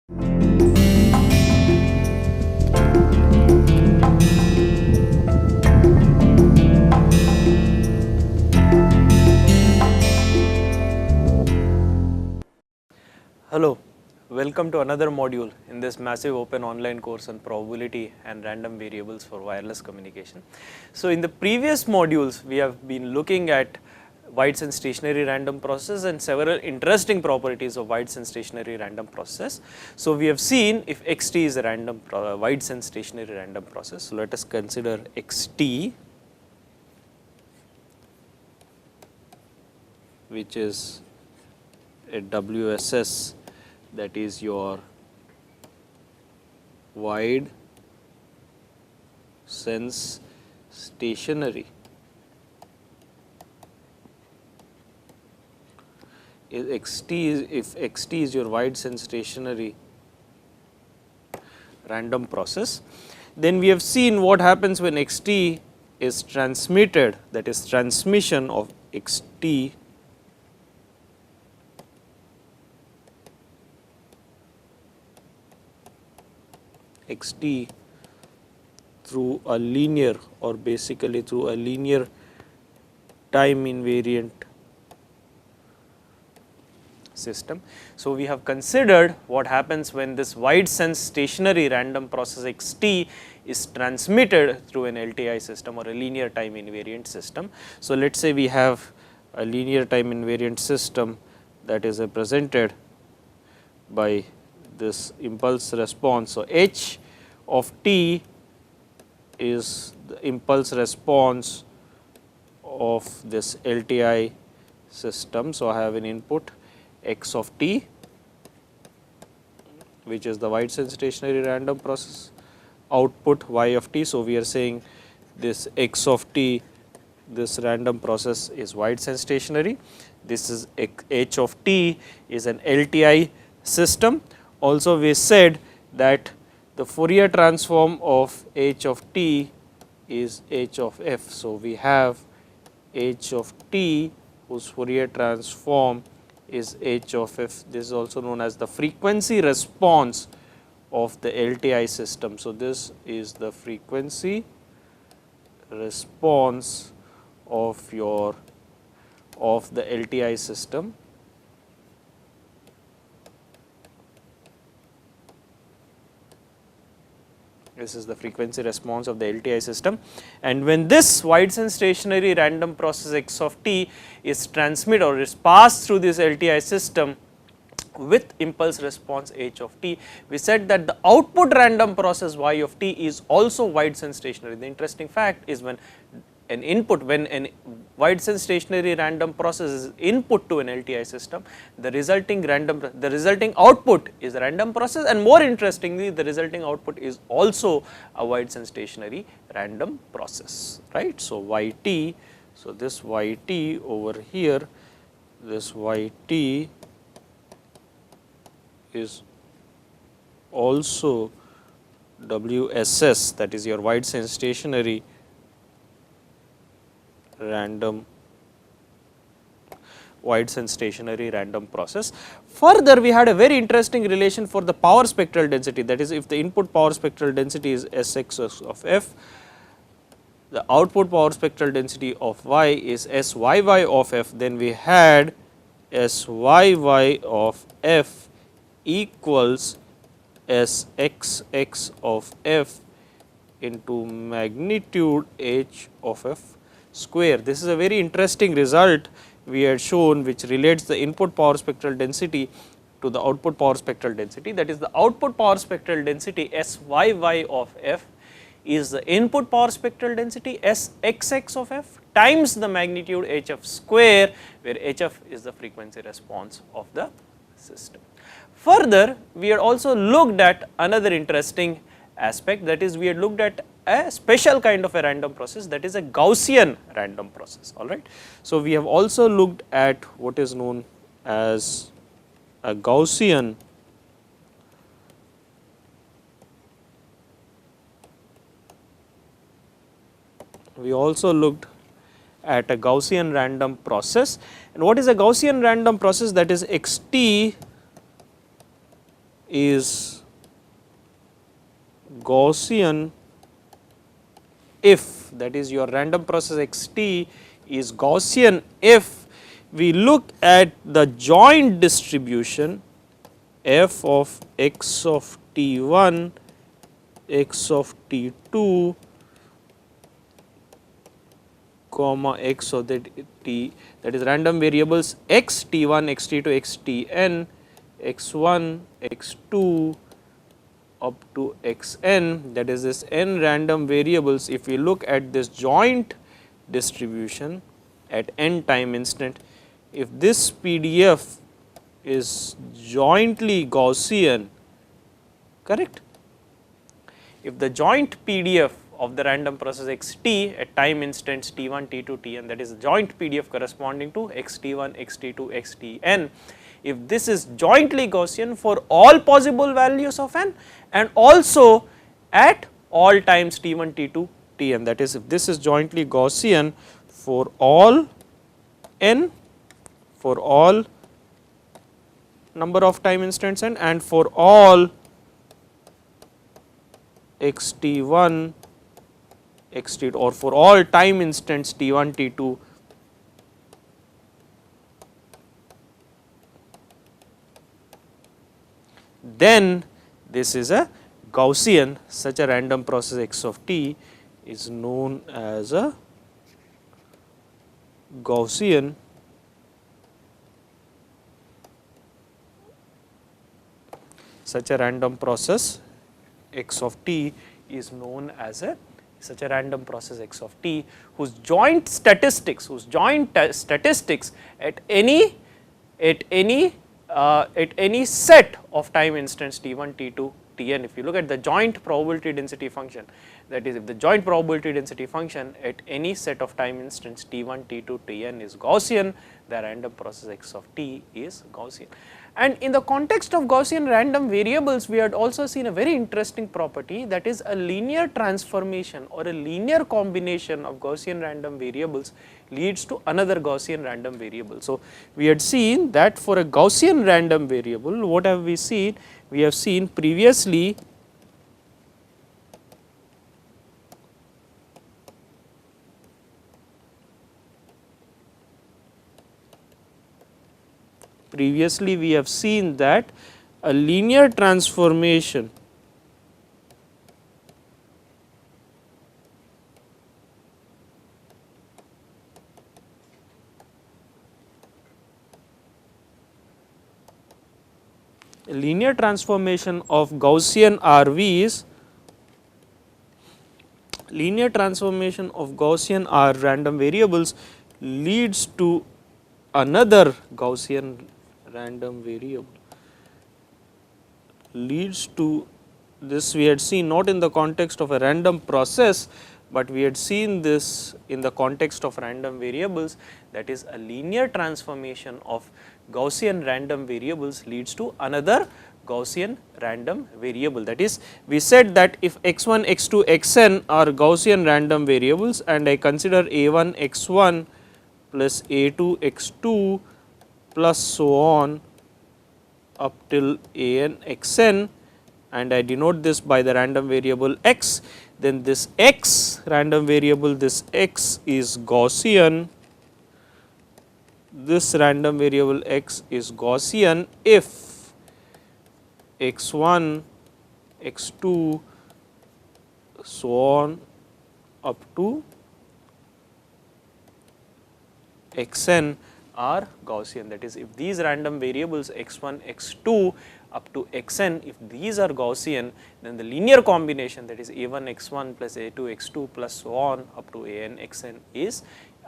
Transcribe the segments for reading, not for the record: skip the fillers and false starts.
Hello, welcome to another module in this massive open online course on probability and random variables for wireless communication. So in the previous modules, we have been looking at wide-sense stationary random process and several interesting properties of wide-sense stationary random process. So we have seen if xt is a random wide-sense stationary random process. So let us consider xt, which is a WSS, that is your wide sense stationary. If xt is your wide sense stationary random process, then we have seen what happens when xt is transmitted, that is transmission of xt through a linear, or basically through a linear time invariant system. So we have considered what happens when this wide sense stationary random process xt is transmitted through an LTI system or a linear time invariant system. So let us say we have a linear time invariant system that is represented by this impulse response. So h of t is the impulse response of this LTI system. So I have an input x of t, which is the wide sense stationary random process, output y of t. So we are saying this x of t, this random process is wide sense stationary. This is h of t is an LTI system. Also we said that the Fourier transform of h of t is h of f. So we have h of t whose Fourier transform is h of f. This is also known as the frequency response of the LTI system. So this is the frequency response of the LTI system. This is the frequency response of the LTI system, and when this wide sense stationary random process x of t is transmitted or is passed through this LTI system with impulse response h of t, we said that the output random process y of t is also wide sense stationary. The interesting fact is when an wide sense stationary random process is input to an LTI system, the resulting output is a random process, and more interestingly the resulting output is also a wide sense stationary random process, right. So yt, so this yt over here, this yt is also WSS, that is your wide sense stationary random process. Further, we had a very interesting relation for the power spectral density, that is if the input power spectral density is Sx of f, the output power spectral density of y is Syy of f, then we had Syy of f equals Sxx of f into magnitude h of f square. This is a very interesting result we had shown, which relates the input power spectral density to the output power spectral density. That is, the output power spectral density Syy of f is the input power spectral density Sxx of f times the magnitude hf square, where hf is the frequency response of the system. Further, we had also looked at another interesting aspect, that is we had looked at a special kind of a random process, that is a Gaussian random process, alright. So we have also looked at what is known as a Gaussian we also looked at a Gaussian random process. And what is a Gaussian random process? That is xt is Gaussian if, that is your random process x t is Gaussian if we look at the joint distribution f of x of t 1, x of t 2, comma x of that t, that is random variables x t 1, x t 2, x t n, x 1, x 2 up to x n, that is this n random variables. If we look at this joint distribution at n time instant, if this PDF is jointly Gaussian, correct. If the joint PDF of the random process x t at time instants t 1, t 2, t n, that is the joint PDF corresponding to x t 1, x t 2, x t n, if this is jointly Gaussian for all possible values of n and also at all times t 1, t 2, t n, that is if this is jointly Gaussian for all n, for all number of time instants n and for all x t 1, x t 2 or for all time instants t 1, t 2, then this is a Gaussian. Such a random process x of t is known as a Gaussian such a random process x of t is known as a such a random process x of t whose joint statistics at any set of time instants t 1, t 2, t n. If you look at the joint probability density function, that is if the joint probability density function at any set of time instants t 1, t 2, t n is Gaussian, the random process x of t is Gaussian. And in the context of Gaussian random variables, we had also seen a very interesting property, that is a linear transformation or a linear combination of Gaussian random variables leads to another Gaussian random variable. So, we had seen that for a Gaussian random variable, what have we seen? We have seen previously we have seen that a linear transformation of Gaussian RVs, linear transformation of Gaussian R random variables leads to another Gaussian random variable, leads to this we had seen not in the context of a random process, but we had seen this in the context of random variables, that is a linear transformation of Gaussian random variables leads to another Gaussian random variable. That is, we said that if x1, x2, xn are Gaussian random variables and I consider a1 x1 plus a2 x2 plus so on up till an xn, and I denote this by the random variable x, then this x random variable, this x is Gaussian, this random variable x is Gaussian if x1, x2 so on up to xn are Gaussian. That is, if these random variables x1, x2 up to xn, if these are Gaussian, then the linear combination, that is a1 x1 plus a2 x2 plus so on up to an xn is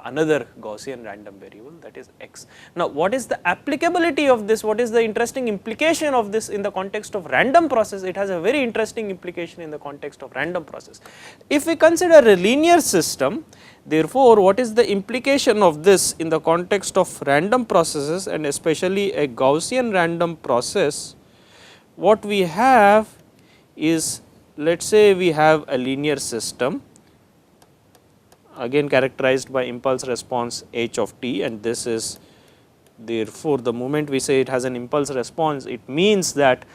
another Gaussian random variable, that is x. Now, what is the applicability of this? What is the interesting implication of this in the context of random process? It has a very interesting implication in the context of random process. If we consider a linear system, therefore, what is the implication of this in the context of random processes and especially a Gaussian random process? What we have is, let us say we have a linear system again characterized by impulse response h of t, and this is therefore, the moment we say it has an impulse response, it means that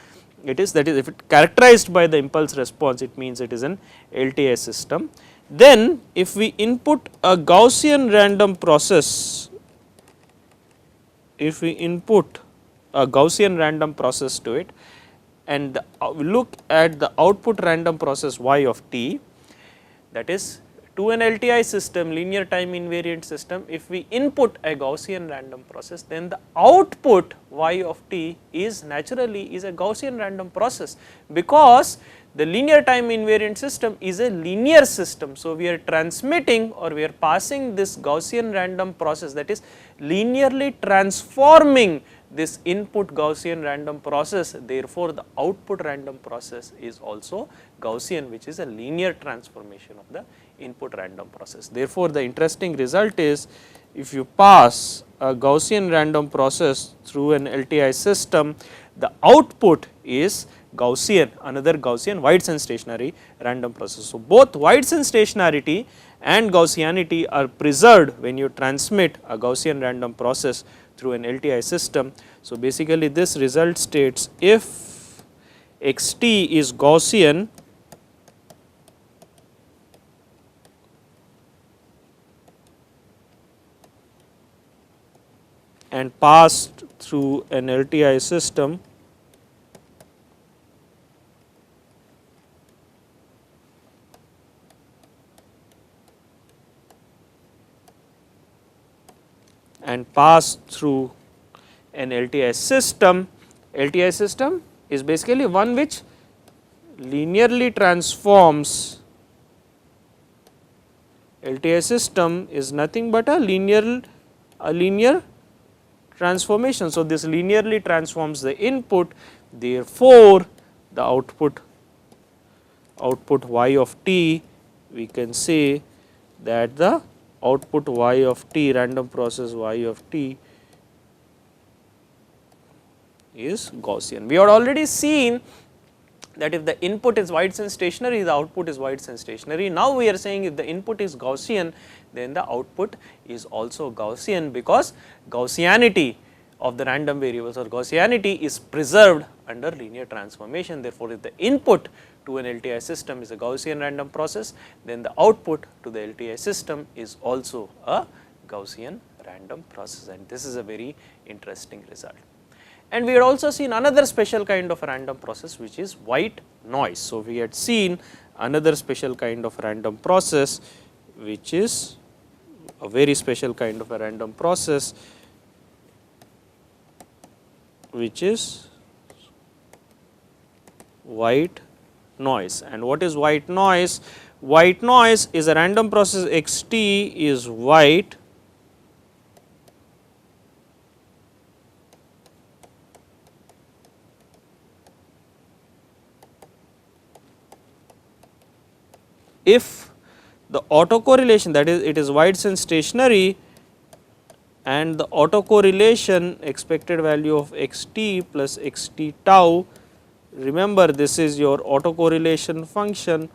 it is, that is if it characterized by the impulse response, it means it is an LTI system. Then if we input a Gaussian random process, if we input a Gaussian random process to it and look at the output random process y of t, that is to an LTI system, linear time invariant system, if we input a Gaussian random process, then the output y of t is naturally is a Gaussian random process, because the linear time invariant system is a linear system. So, we are transmitting or we are passing this Gaussian random process, that is linearly transforming this input Gaussian random process. Therefore, the output random process is also Gaussian, which is a linear transformation of the input random process. Therefore, the interesting result is, if you pass a Gaussian random process through an LTI system, the output is Gaussian, another Gaussian wide and stationary random process. So, both wide and stationarity and Gaussianity are preserved when you transmit a Gaussian random process through an LTI system. So, basically this result states, if xt is Gaussian, and passed through an LTI system, LTI system is basically one which linearly transforms. LTI system is nothing but a linear transformation. So, this linearly transforms the input, therefore, the output y of t, we can say that the output y of t, random process y of t is Gaussian. We had already seen that if the input is wide and stationary, the output is wide and stationary. Now, we are saying if the input is Gaussian, then the output is also Gaussian, because Gaussianity of the random variables or Gaussianity is preserved under linear transformation. Therefore, if the input to an LTI system is a Gaussian random process, then the output to the LTI system is also a Gaussian random process, and this is a very interesting result. And we had also seen another special kind of random process, which is white noise. So, we had seen another special kind of random process, which is a very special kind of a random process, which is white noise. And what is white noise? White noise is a random process xt is white if the autocorrelation, that is it is wide and stationary, and the autocorrelation expected value of xt plus xt tau, remember this is your autocorrelation function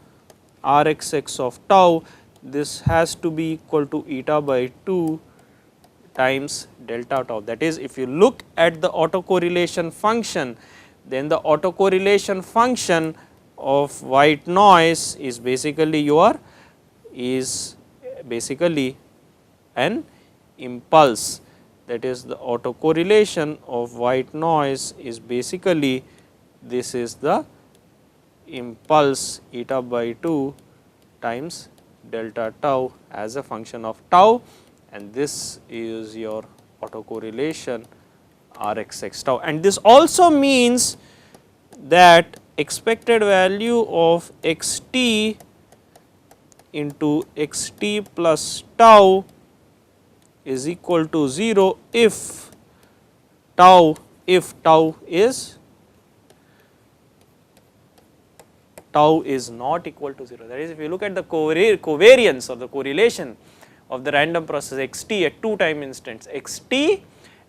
rxx of tau, this has to be equal to eta by 2 times delta tau. That is, if you look at the autocorrelation function, then the autocorrelation function of white noise is basically an impulse. That is, the autocorrelation of white noise is basically, this is the impulse eta by 2 times delta tau as a function of tau, and this is your autocorrelation rxx tau. And this also means that expected value of xt into xt plus tau is equal to 0 if tau is not equal to 0. That is, if you look at the covariance or the correlation of the random process xt at 2 time instants xt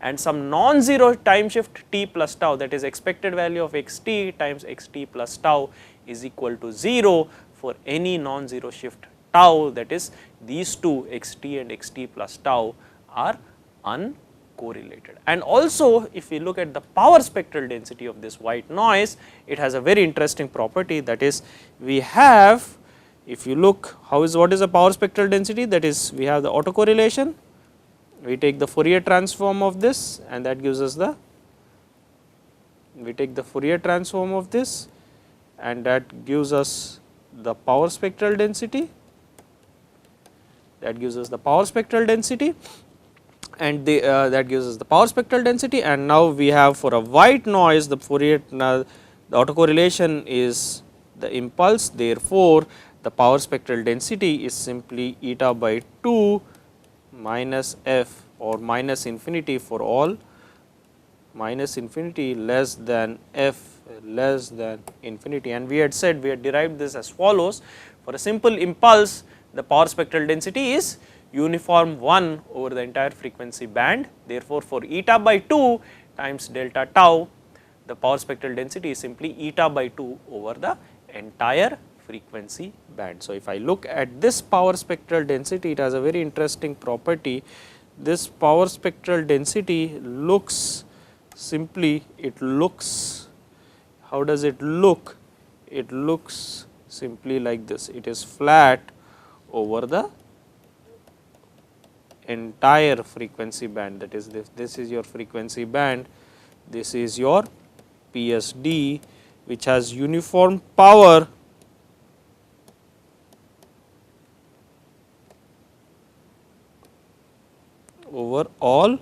and some non-zero time shift t plus tau, that is expected value of xt times xt plus tau is equal to 0 for any non-zero shift tau, that is these two xt and xt plus tau are uncorrelated. correlated. And also if we look at the power spectral density of this white noise, it has a very interesting property, that is we have, if you look what is the power spectral density, that is we have the autocorrelation, we take the Fourier transform of this and that gives us the, we take the Fourier transform of this and that gives us the power spectral density, that gives us the power spectral density, and that gives us the power spectral density. And now we have for a white noise the Fourier, the autocorrelation is the impulse, therefore the power spectral density is simply eta by 2 minus f, or minus infinity for all, minus infinity less than f less than infinity. And we had said, we had derived this as follows: for a simple impulse the power spectral density is uniform 1 over the entire frequency band, therefore for eta by 2 times delta tau the power spectral density is simply eta by 2 over the entire frequency band. So if I look at this power spectral density, it has a very interesting property. This power spectral density looks simply, it looks, how does it look? It looks simply like this, it is flat over the entire frequency band, that is this is your frequency band, this is your PSD, which has uniform power over all,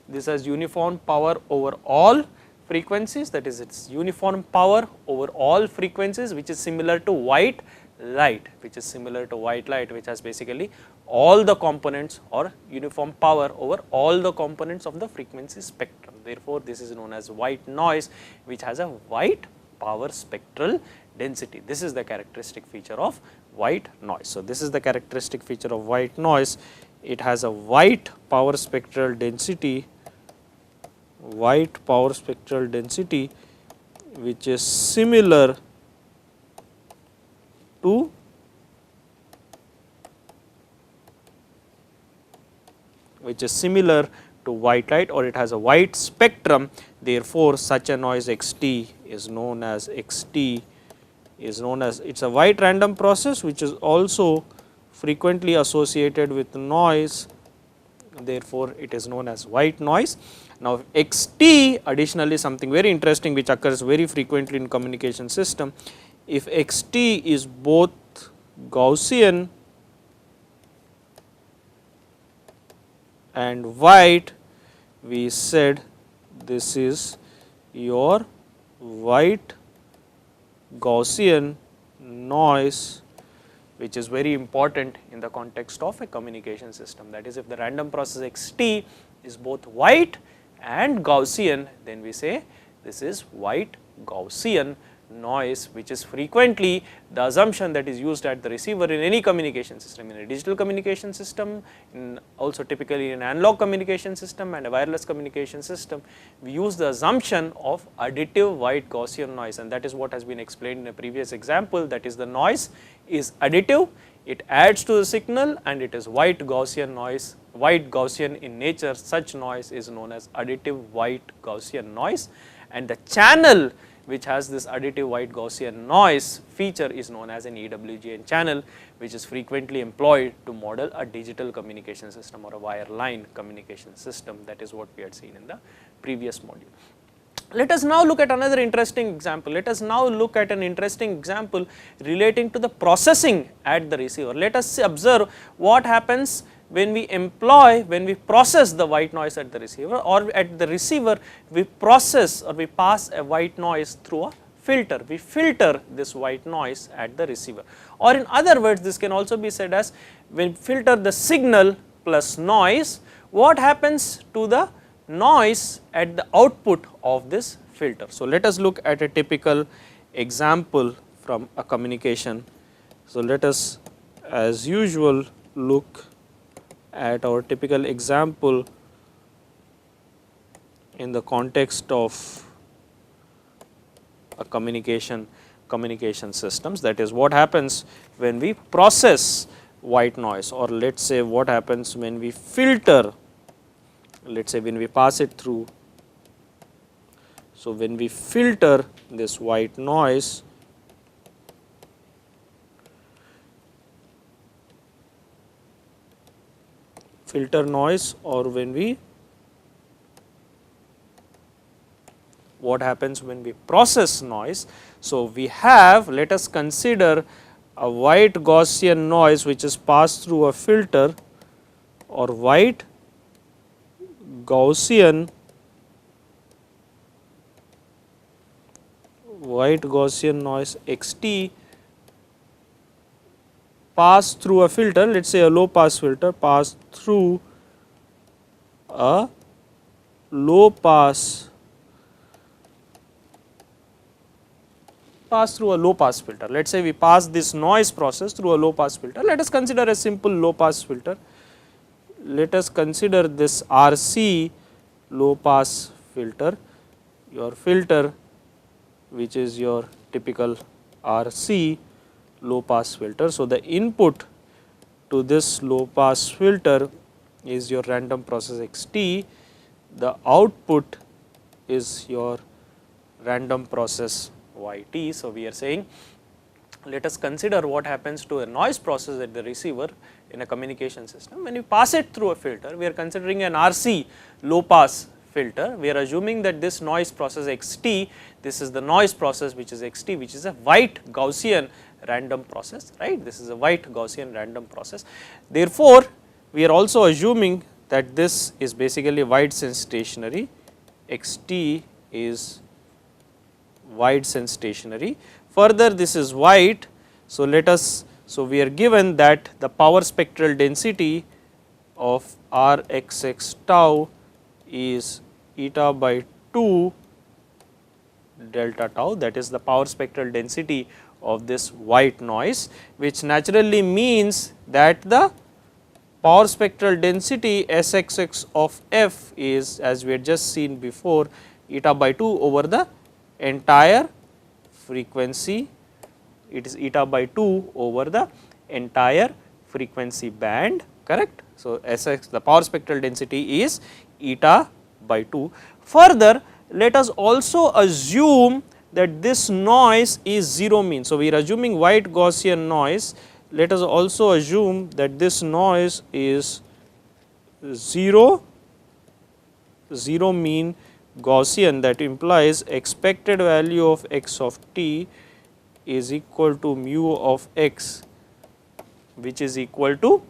this has uniform power over all frequencies, that is its uniform power over all frequencies, which is similar to white light, which has basically all the components, or uniform power over all the components of the frequency spectrum. Therefore, this is known as white noise, which has a white power spectral density. This is the characteristic feature of white noise. So, this is the characteristic feature of white noise. It has a white power spectral density, which is similar to white light, or it has a white spectrum. Therefore, such a noise xt is known as it's a white random process which is also frequently associated with noise, therefore it is known as white noise. Now, xt additionally something very interesting which occurs very frequently in communication system. If xt is both Gaussian and white, we said this is your white Gaussian noise, which is very important in the context of a communication system. That is, if the random process xt is both white and Gaussian, then we say this is white Gaussian noise, which is frequently the assumption that is used at the receiver in any communication system, in a digital communication system, in also typically in an analog communication system and a wireless communication system. We use the assumption of additive white Gaussian noise, and that is what has been explained in a previous example, that is the noise is additive, it adds to the signal and it is white Gaussian noise, white Gaussian in nature. Such noise is known as additive white Gaussian noise, and the channel which has this additive white Gaussian noise feature is known as an EWGN channel, which is frequently employed to model a digital communication system or a wireline communication system. That is what we had seen in the previous module. Let us now look at another interesting example. Let us now look at an interesting example relating to the processing at the receiver. Let us observe what happens when we process the white noise at the receiver, or at the receiver we process or we pass a white noise through a filter. We filter this white noise at the receiver, or in other words this can also be said as when we filter the signal plus noise, what happens to the noise at the output of this filter. So, let us look at a typical example from a communication. So, let us as usual look at our typical example in the context of a communication systems. That is, what happens when we process white noise, or let us say what happens when we filter, let us say when we pass it through. So, when we filter this white noise, or when we, what happens when we process noise. So, we have, let us consider a white Gaussian noise which is passed through a filter, or white Gaussian noise xt passed through a filter, let us say a low pass filter passed through a low pass filter. Let us say we pass this noise process through a low pass filter. Let us consider a simple low pass filter. Let us consider this RC low pass filter, your filter which is your typical RC low pass filter. So, the input to this low pass filter is your random process xt, the output is your random process yt. So, we are saying, let us consider what happens to a noise process at the receiver in a communication system. When we pass it through a filter, we are considering an RC low pass filter. We are assuming that this noise process xt, this is the noise process which is xt, which is a white Gaussian random process, right. This is a white Gaussian random process. Therefore, we are also assuming that this is basically wide sense stationary, xt is wide sense stationary. Further, this is white. So, let us, so we are given that the power spectral density of Rxx tau is eta by 2 delta tau, that is the power spectral density of this white noise, which naturally means that the power spectral density Sxx of f is, as we had just seen before, eta by 2 over the entire frequency, it is eta by 2 over the entire frequency band, correct. So, Sx, the power spectral density is eta by 2. Further, let us also assume that this noise is 0 mean. So, we are assuming white Gaussian noise. Let us also assume that this noise is 0 mean Gaussian, that implies expected value of x of t is equal to mu of x, which is equal to,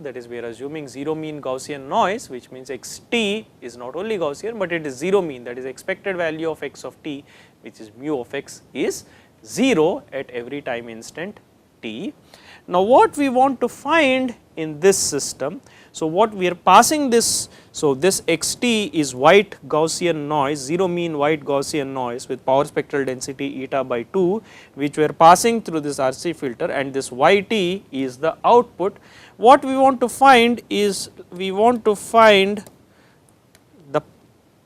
that is we are assuming 0 mean Gaussian noise, which means x t is not only Gaussian, but it is 0 mean, that is expected value of x of t, which is mu of x is 0 at every time instant t. Now, what we want to find in this system, so what we are passing this, so this x t is white Gaussian noise, 0 mean white Gaussian noise with power spectral density eta by 2, which we are passing through this RC filter, and this yt is the output. What we want to find is, we want to find the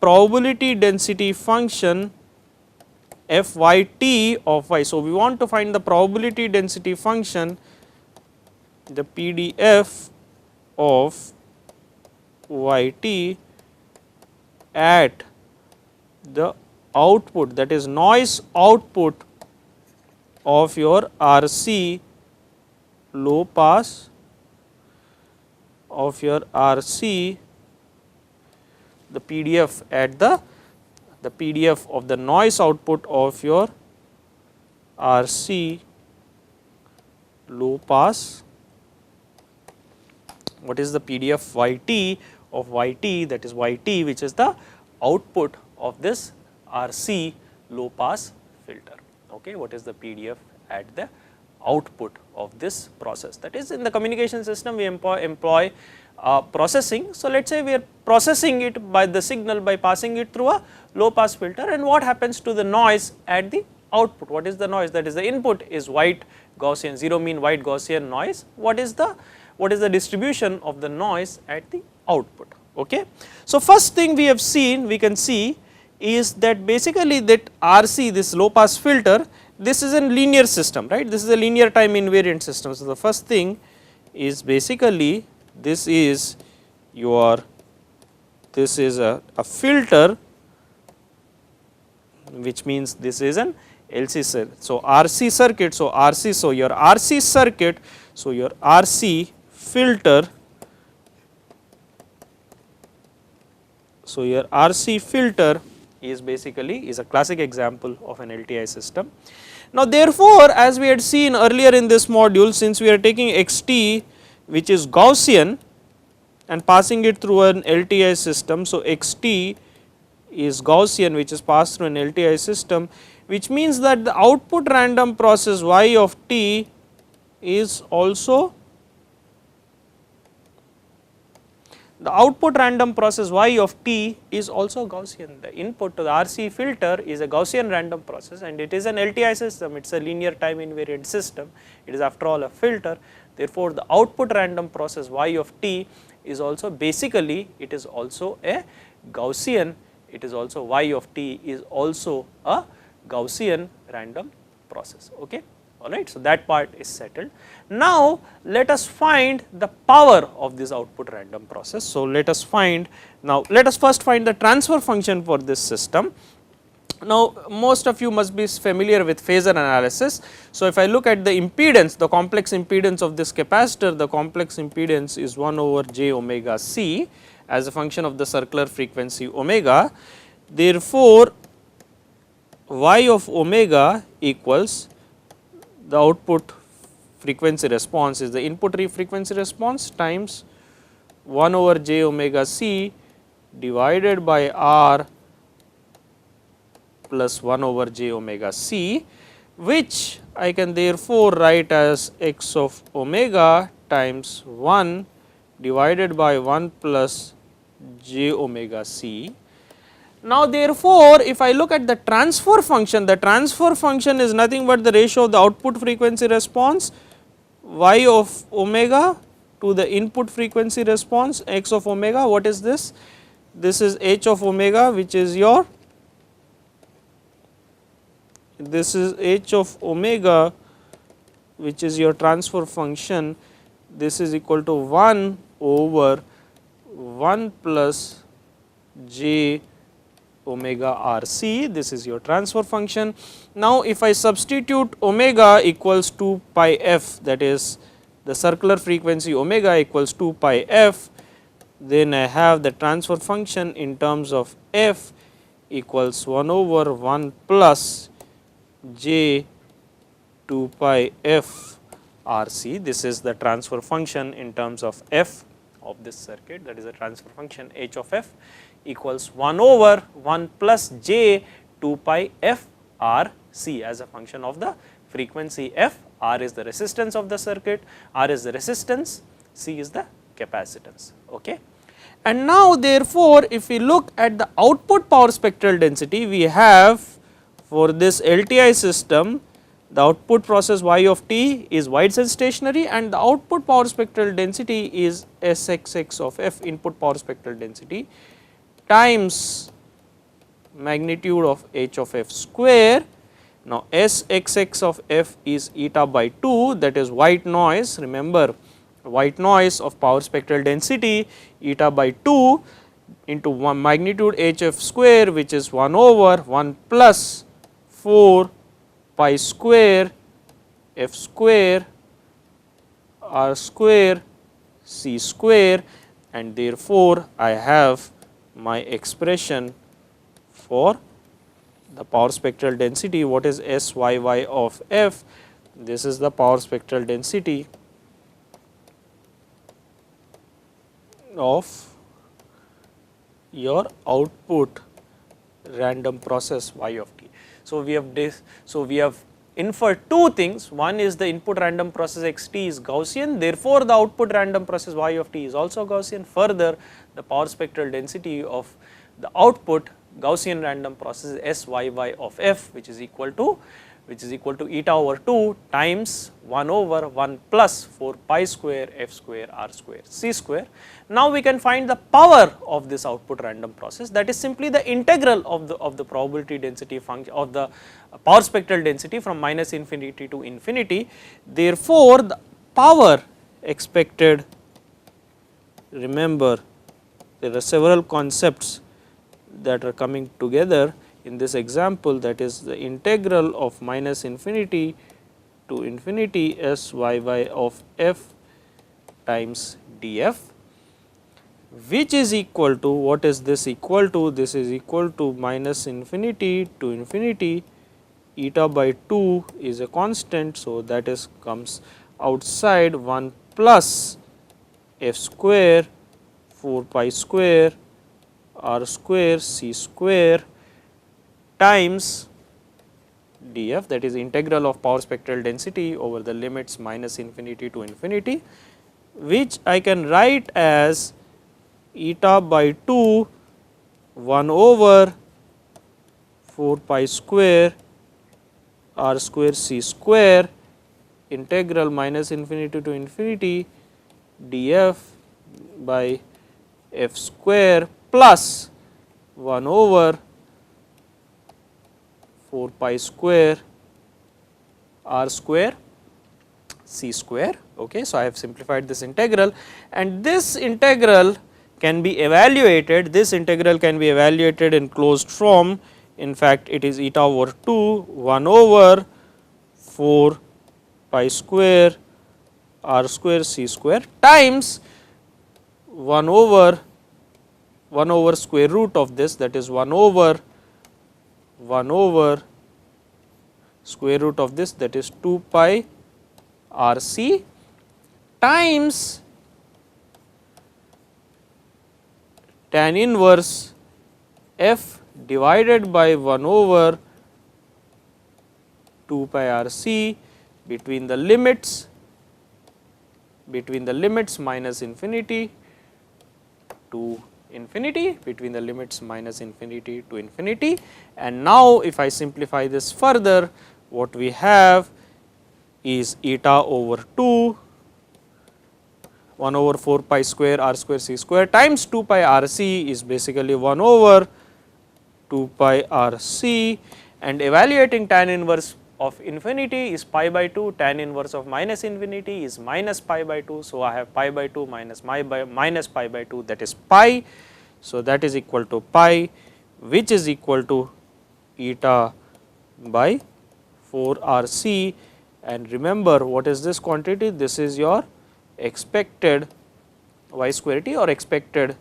probability density function fyt of y. So, we want to find the probability density function, the PDF of yt at the output, that is noise output of your RC low pass, of your RC, the PDF at the PDF of the noise output of your RC low pass. What is the PDF yt of yt, that is yt, which is the output of this RC low pass filter. Okay, what is the PDF at the output of this process? That is, in the communication system we employ processing. So, let us say we are processing it by the signal by passing it through a low pass filter, and what happens to the noise at the output? What is the noise? That is, the input is white Gaussian, 0 mean white Gaussian noise. What is the distribution of the noise at the output? Okay. So, first thing we have seen, we can see is that basically that RC, this low pass filter, this is a linear system, right. This is a linear time invariant system. So, the first thing is basically this is your a filter, which means this is an LC circuit. So, RC circuit, so RC, so your RC circuit, so your RC filter, so your RC filter is basically is a classic example of an LTI system. Now, therefore, as we had seen earlier in this module, since we are taking xt which is Gaussian and passing it through an LTI system, so xt is Gaussian which is passed through an LTI system, which means that the output random process y of t is also Gaussian. The input to the RC filter is a Gaussian random process and it is an LTI system, it is a linear time invariant system, it is after all a filter. Therefore, the output random process y of t is also basically it is also a Gaussian, it is also y of t is also a Gaussian random process. Okay. Alright, so that part is settled. Now, let us find the power of this output random process. So, let us first find the transfer function for this system. Now, most of you must be familiar with phasor analysis. So, if I look at the impedance, the complex impedance of this capacitor, the complex impedance is 1 over j omega c as a function of the circular frequency omega. Therefore, y of omega equals the output frequency response is the input frequency response times 1 over j omega c divided by r plus 1 over j omega c, which I can therefore write as x of omega times 1 divided by 1 plus j omega c. Now, therefore, if I look at the transfer function is nothing but the ratio of the output frequency response y of omega to the input frequency response x of omega. What is this? This is h of omega, which is your transfer function. This is equal to 1 over 1 plus j omega RC, this is your transfer function. Now, if I substitute omega equals 2 pi f, that is the circular frequency omega equals 2 pi f, then I have the transfer function in terms of f equals 1 over 1 plus j 2 pi f RC. This is the transfer function in terms of f of this circuit, that is the transfer function h of f equals 1 over 1 plus j 2 pi f R C as a function of the frequency f. R is the resistance of the circuit, R is the resistance, C is the capacitance. Okay. And now, therefore, if we look at the output power spectral density, we have for this LTI system, the output process y of t is wide sense stationary and the output power spectral density is Sxx of f, input power spectral density, times magnitude of h of f square. Now, Sxx of f is eta by 2, that is white noise, remember white noise of power spectral density eta by 2 into 1 magnitude h f square, which is 1 over 1 plus 4 pi square f square r square c square, and therefore, I have my expression for the power spectral density. What is Syy of f? This is the power spectral density of your output random process y of t. So, we have inferred two things. One is the input random process xt is Gaussian, therefore, the output random process y of t is also Gaussian. Further, the power spectral density of the output Gaussian random process is Syy of f, which is equal to eta over 2 times 1 over 1 plus 4 pi square f square r square c square. Now, we can find the power of this output random process, that is simply the integral of the probability density function of the power spectral density from minus infinity to infinity. Therefore, the power expected, remember there are several concepts that are coming together in this example, that is the integral of minus infinity to infinity s y y of f times df, which is equal to, what is this equal to? This is equal to minus infinity to infinity, eta by 2 is a constant. So, that is comes outside 1 plus f square 4 pi square r square c square times df, that is integral of power spectral density over the limits minus infinity to infinity, which I can write as eta by 2 1 over 4 pi square r square c square integral minus infinity to infinity df by f square plus 1 over 4 pi square r square c square. Okay. So, I have simplified this integral, and this integral can be evaluated, in closed form. In fact, it is eta over 2 1 over 4 pi square r square c square times 1 over square root of this, that is 1 over square root of this, that is 2 pi r c times tan inverse f divided by 1 over 2 pi r c between the limits minus infinity to infinity, and now if I simplify this further, what we have is eta over 2 1 over 4 pi square r square c square times 2 pi r c is basically 1 over 2 pi r c, and evaluating tan inverse of infinity is pi by 2, tan inverse of minus infinity is minus pi by 2. So, I have pi by 2 minus pi by 2, that is pi. So, that is equal to pi, which is equal to eta by 4 r c, and remember what is this quantity? This is your expected y square t, or expected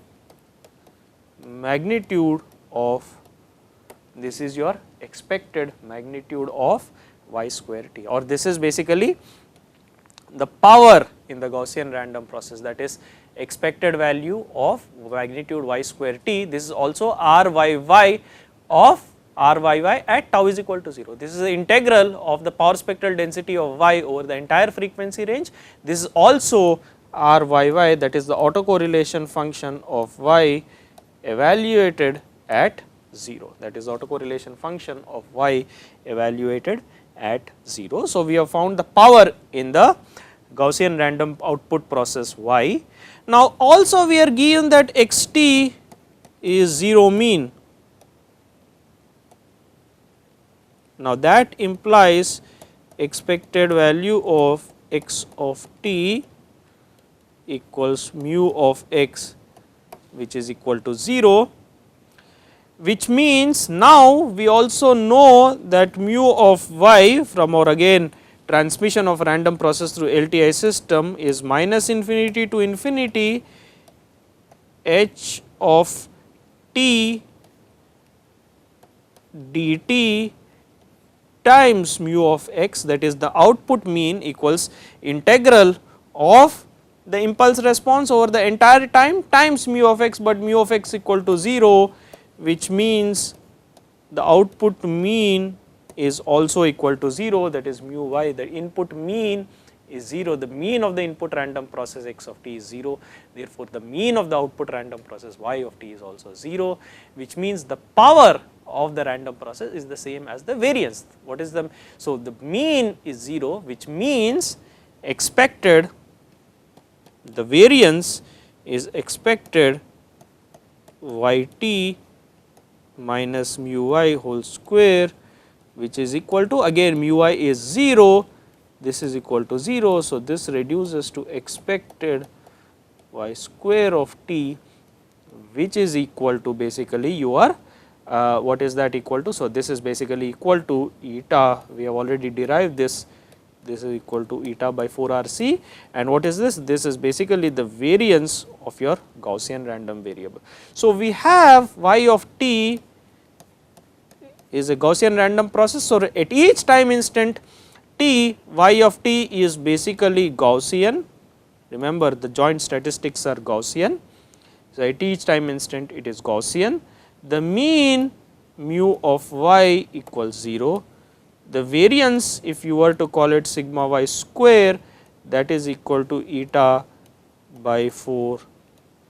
magnitude of, this is your expected magnitude of y square t, or this is basically the power in the Gaussian random process, that is expected value of magnitude y square t. This is also r y y of r y y at tau is equal to 0. This is the integral of the power spectral density of y over the entire frequency range. This is also r y y, that is the autocorrelation function of y evaluated at 0, that is autocorrelation function of y evaluated at 0. So, we have found the power in the Gaussian random output process y. Now, also we are given that x t is 0 mean. Now, that implies expected value of x of t equals mu of x, which is equal to 0, which means now we also know that mu of y from our again transmission of random process through LTI system is minus infinity to infinity h of t dt times mu of x, that is the output mean, equals integral of the impulse response over the entire time times mu of x, but mu of x equal to 0, which means the output mean is also equal to 0, that is mu y, the input mean is 0, the mean of the input random process x of t is 0, therefore, the mean of the output random process y of t is also 0, which means the power of the random process is the same as the variance. What is the, so the mean is 0, which means expected, the variance is expected y t minus mu y whole square, which is equal to, again mu y is 0, this is equal to 0. So, this reduces to expected y square of t, which is equal to basically your what is that equal to. So, this is basically equal to eta, we have already derived this, this is equal to eta by 4 RC, and what is this? This is basically the variance of your Gaussian random variable. So, we have y of t is a Gaussian random process. So, at each time instant t, y of t is basically Gaussian. Remember, the joint statistics are Gaussian. So, at each time instant it is Gaussian. The mean mu of y equals 0. The variance, if you were to call it sigma y square, that is equal to eta by 4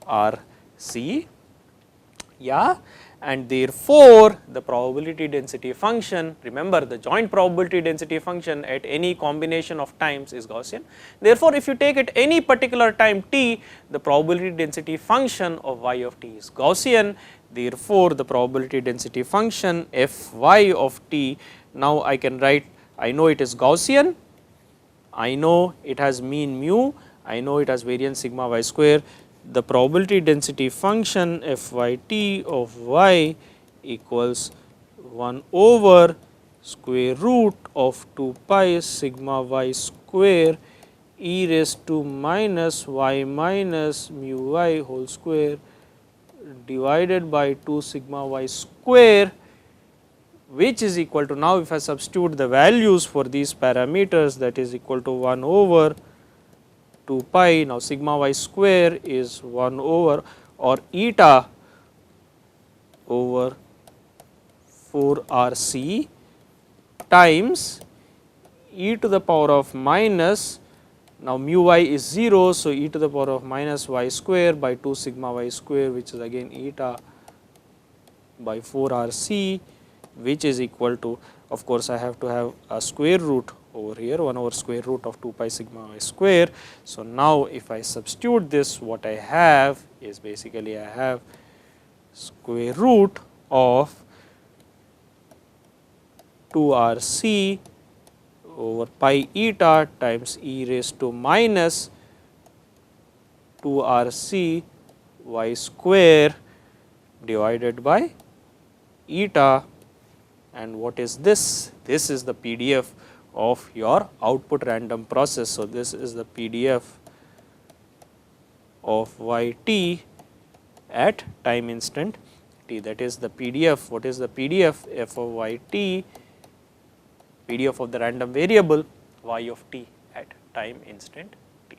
R C. Yeah. And therefore, the probability density function, remember the joint probability density function at any combination of times is Gaussian. Therefore, if you take at any particular time t, the probability density function of y of t is Gaussian. Therefore, the probability density function f y of t, now I can write, I know it is Gaussian, I know it has mean mu, I know it has variance sigma y square. The probability density function f y t of y equals 1 over square root of 2 pi sigma y square e raised to minus y minus mu y whole square divided by 2 sigma y square, which is equal to, now if I substitute the values for these parameters, that is equal to 1 over 2 pi. Now, sigma y square is 1 over or eta over 4 R C times e to the power of minus, now mu y is 0. So, e to the power of minus y square by 2 sigma y square, which is again eta by 4 R C, which is equal to, of course, I have to have a square root over here, 1 over square root of 2 pi sigma y square. So, now if I substitute this, what I have is basically I have square root of 2 R C over pi eta times e raised to minus 2 R C y square divided by eta. And what is this? This is the PDF of your output random process. So, this is the PDF of y t at time instant t, that is the PDF. What is the PDF? F of y t, PDF of the random variable y of t at time instant t.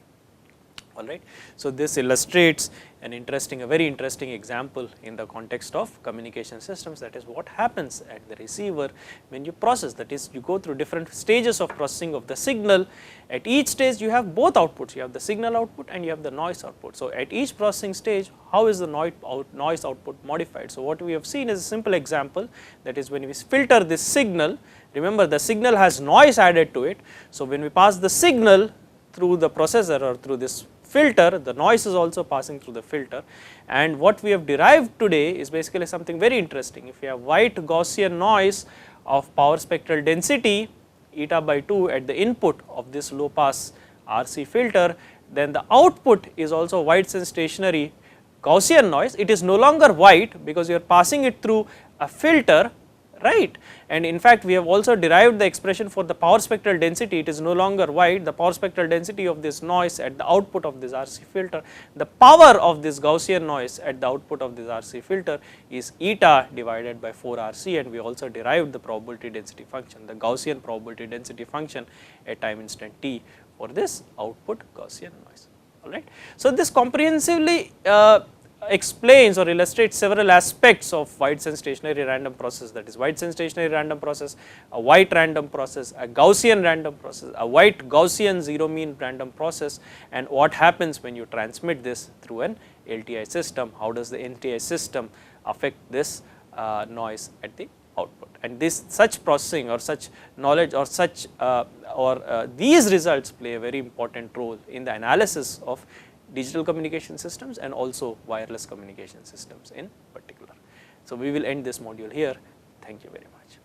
All right. So, this illustrates an interesting, a very interesting example in the context of communication systems, that is what happens at the receiver when you process, that is you go through different stages of processing of the signal. At each stage you have both outputs, you have the signal output and you have the noise output. So, at each processing stage, how is the noise output modified? So, what we have seen is a simple example, that is when we filter this signal, remember the signal has noise added to it. So, when we pass the signal through the processor or through this filter, the noise is also passing through the filter, and what we have derived today is basically something very interesting. If you have white Gaussian noise of power spectral density eta by 2 at the input of this low pass RC filter, then the output is also white and stationary Gaussian noise. It is no longer white because you are passing it through a filter, right. And in fact, we have also derived the expression for the power spectral density. It is no longer white, the power spectral density of this noise at the output of this RC filter, the power of this Gaussian noise at the output of this RC filter is eta divided by 4 RC, and we also derived the probability density function, the Gaussian probability density function at time instant t for this output Gaussian noise. All right. So, this comprehensively explains or illustrates several aspects of white and stationary random process, that is white and stationary random process, a white random process, a Gaussian random process, a white Gaussian zero mean random process, and what happens when you transmit this through an LTI system, how does the LTI system affect this noise at the output. And this such processing or such knowledge or such these results play a very important role in the analysis of digital communication systems and also wireless communication systems in particular. So, we will end this module here. Thank you very much.